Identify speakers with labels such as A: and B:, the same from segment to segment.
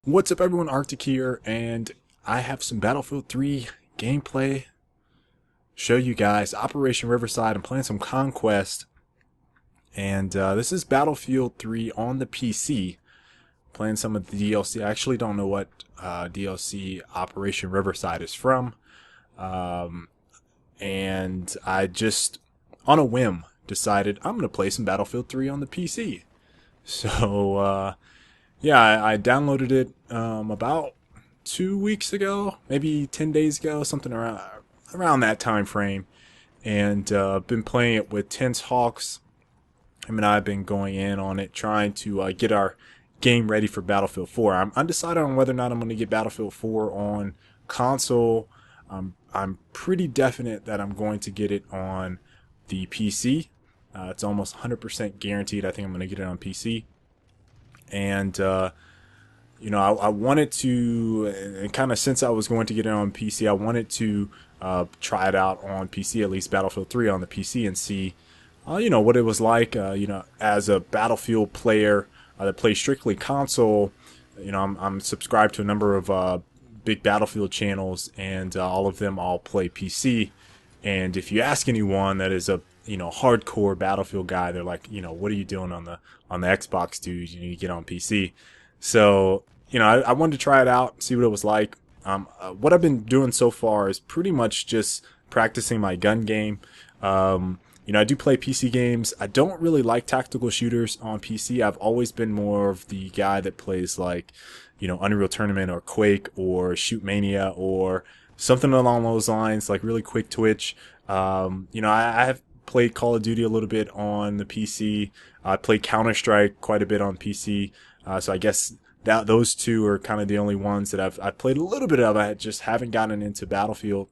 A: What's up everyone, Arctic here, and I have some Battlefield 3 gameplay show you guys. Operation Riverside, I'm playing some Conquest, and this is Battlefield 3 on the PC. Playing some of the DLC. I actually don't know what DLC Operation Riverside is from, and I just, on a whim, decided I'm going to play some Battlefield 3 on the PC. So, yeah, I downloaded it about 2 weeks ago, maybe 10 days ago, something around that time frame, and been playing it with Tense Hawks. Him and I have been going in on it, trying to get our game ready for Battlefield 4. I'm undecided on whether or not I'm going to get Battlefield 4 on console. I'm pretty definite that I'm going to get it on the PC. It's almost 100% guaranteed. I think I'm going to get it on PC. And I wanted to, and kind of since I was going to get it on PC, I wanted to try it out on PC, at least Battlefield 3 on the PC, and see, what it was like, as a Battlefield player that plays strictly console. I'm subscribed to a number of big Battlefield channels, and all of them all play PC. And if you ask anyone that is a hardcore Battlefield guy, they're like, what are you doing on the Xbox, dude? You need to get on PC. So, I wanted to try it out, see what it was like. What I've been doing so far is pretty much just practicing my gun game. I do play PC games. I don't really like tactical shooters on PC. I've always been more of the guy that plays like, Unreal Tournament or Quake or Shoot Mania or something along those lines, like really quick twitch. I have played Call of Duty a little bit on the PC. I played Counter-Strike quite a bit on PC. So I guess that those two are kind of the only ones that I've played a little bit of. I just haven't gotten into Battlefield.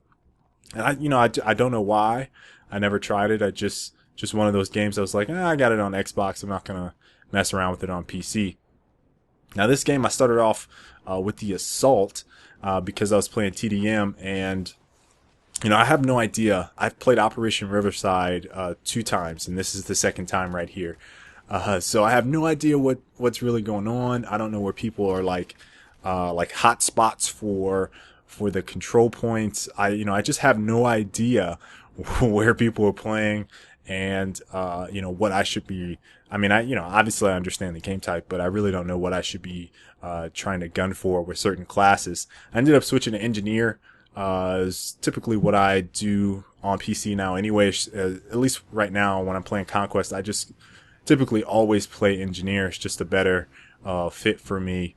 A: And I don't know why. I never tried it. I just one of those games I was like, I got it on Xbox. I'm not going to mess around with it on PC. Now this game I started off with the Assault because I was playing TDM, and I have no idea. I've played Operation Riverside 2 times, and this is the second time right here. So I have no idea what's really going on. I don't know where people are like hot spots for the control points. I just have no idea where people are playing, and what I should be. I mean, obviously I understand the game type, but I really don't know what I should be trying to gun for with certain classes. I ended up switching to engineer. Is typically what I do on PC now anyway. At least right now when I'm playing Conquest, I just typically always play engineer. It's just a better fit for me.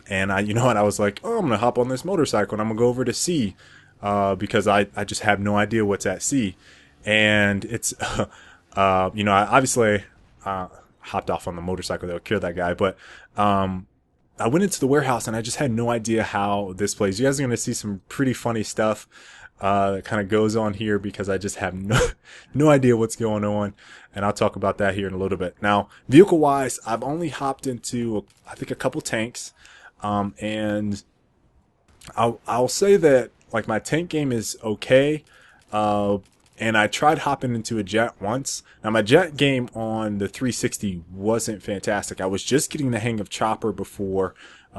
A: And I was like, oh, I'm gonna hop on this motorcycle and I'm gonna go over to C, because I just have no idea what's at C. And it's I obviously hopped off on the motorcycle that would kill that guy, but I went into the warehouse and I just had no idea how this plays. You guys are going to see some pretty funny stuff that kind of goes on here because I just have no idea what's going on. And I'll talk about that here in a little bit. Now, vehicle-wise, I've only hopped into, I think, a couple tanks. And I'll say that, like, my tank game is okay. And I tried hopping into a jet once. Now, my jet game on the 360 wasn't fantastic. I was just getting the hang of chopper before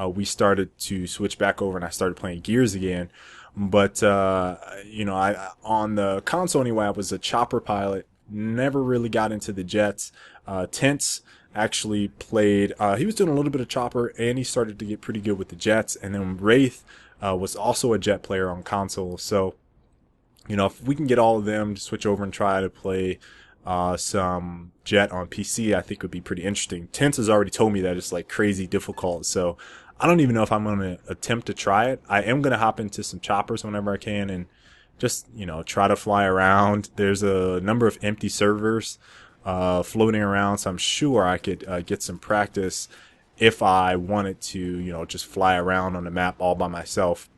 A: we started to switch back over and I started playing Gears again. But, I on the console anyway, I was a chopper pilot. Never really got into the jets. Tense actually played, he was doing a little bit of chopper and he started to get pretty good with the jets. And then Wraith was also a jet player on console. So, if we can get all of them to switch over and try to play some jet on PC, I think would be pretty interesting. Tense has already told me that it's like crazy difficult, so I don't even know if I'm going to attempt to try it. I am going to hop into some choppers whenever I can and just, try to fly around. There's a number of empty servers floating around, so I'm sure I could get some practice if I wanted to, just fly around on the map all by myself.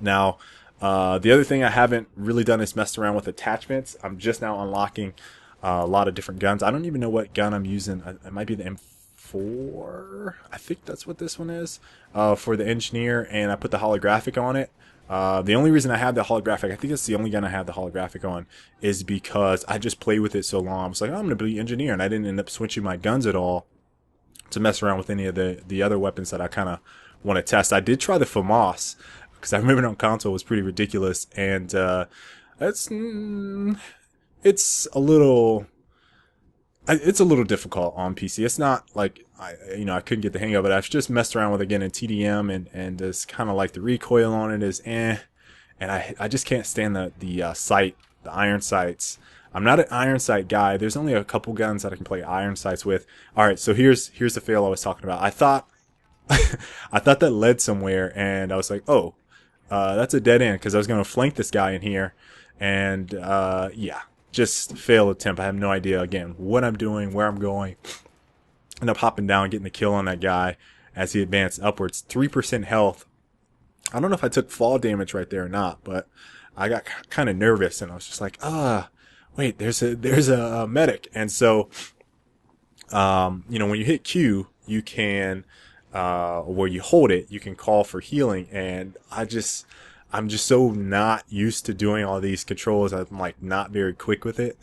A: Now, the other thing I haven't really done is messed around with attachments. I'm just now unlocking a lot of different guns. I don't even know what gun I'm using. It might be the M4. I think that's what this one is, for the engineer, and I put the holographic on it. The only reason I have the holographic, I think it's the only gun I have the holographic on, is because I just played with it so long. I was like, oh, I'm going to be engineer, and I didn't end up switching my guns at all to mess around with any of the other weapons that I kind of want to test. I did try the FAMAS because I remember it on console was pretty ridiculous, and it's it's a little it's a little difficult on PC. It's not like I couldn't get the hang of it. I've just messed around with it again in TDM, and it's kind of like the recoil on it is and I just can't stand the sight, the iron sights. I'm not an iron sight guy. There's only a couple guns that I can play iron sights with. All right, so here's the fail I was talking about. I thought I thought that led somewhere, and I was like, oh, that's a dead end because I was going to flank this guy in here, and yeah, just failed attempt. I have no idea again what I'm doing, where I'm going. End up hopping down, getting the kill on that guy as he advanced upwards. 3% health. I don't know if I took fall damage right there or not, but I got kind of nervous, and I was just like, wait, there's a medic. And so, when you hit Q, you can, where you hold it, you can call for healing. And I'm just so not used to doing all these controls. I'm like not very quick with it.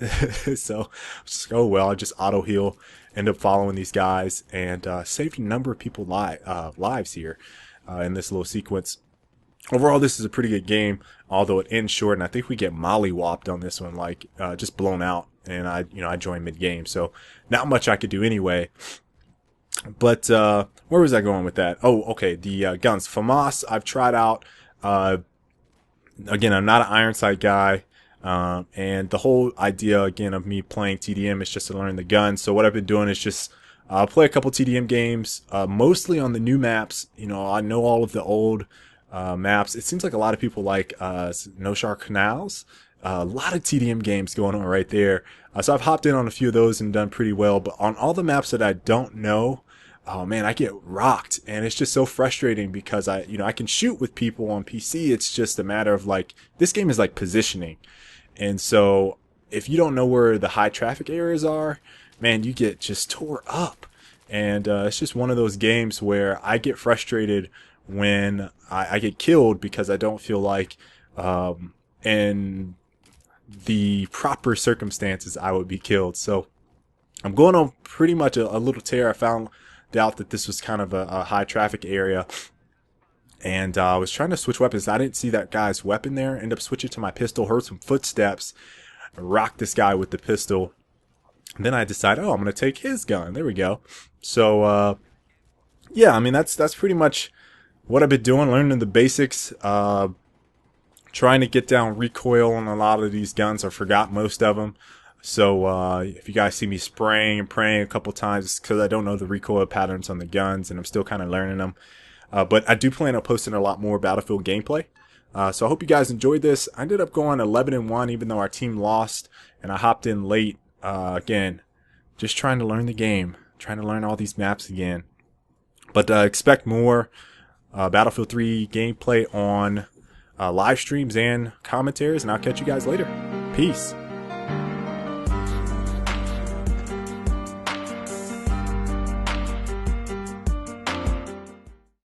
A: So, just, oh well, I just auto heal, end up following these guys, and saved a number of people lives here in this little sequence. Overall, this is a pretty good game, although it ends short, and I think we get mollywopped on this one, like just blown out. And I joined mid game, so not much I could do anyway. But where was I going with that? Oh, okay, the guns. FAMAS I've tried out. Again, I'm not an iron sight guy, and the whole idea again of me playing TDM is just to learn the guns. So what I've been doing is just play a couple TDM games, mostly on the new maps. I know all of the old maps. It seems like a lot of people like No Shark Canals. A lot of TDM games going on right there. So I've hopped in on a few of those and done pretty well. But on all the maps that I don't know, oh man, I get rocked, and it's just so frustrating because I can shoot with people on PC. It's just a matter of like, this game is like positioning, and so if you don't know where the high traffic areas are, man, you get just tore up. And it's just one of those games where I get frustrated when I get killed because I don't feel like in the proper circumstances I would be killed. So I'm going on pretty much a little tear. I found out that this was kind of a high traffic area, and I was trying to switch weapons. I didn't see that guy's weapon there. End up switching to my pistol, heard some footsteps, rocked this guy with the pistol, and then I decided, oh, I'm gonna take his gun. There we go. So yeah, I mean that's pretty much what I've been doing, learning the basics, trying to get down recoil on a lot of these guns. I forgot most of them. So if you guys see me spraying and praying a couple times, it's because I don't know the recoil patterns on the guns, and I'm still kind of learning them. But I do plan on posting a lot more Battlefield gameplay. So I hope you guys enjoyed this. I ended up going 11-1, even though our team lost, and I hopped in late. Again, just trying to learn the game, trying to learn all these maps again. But expect more Battlefield 3 gameplay on live streams and commentaries, and I'll catch you guys later. Peace.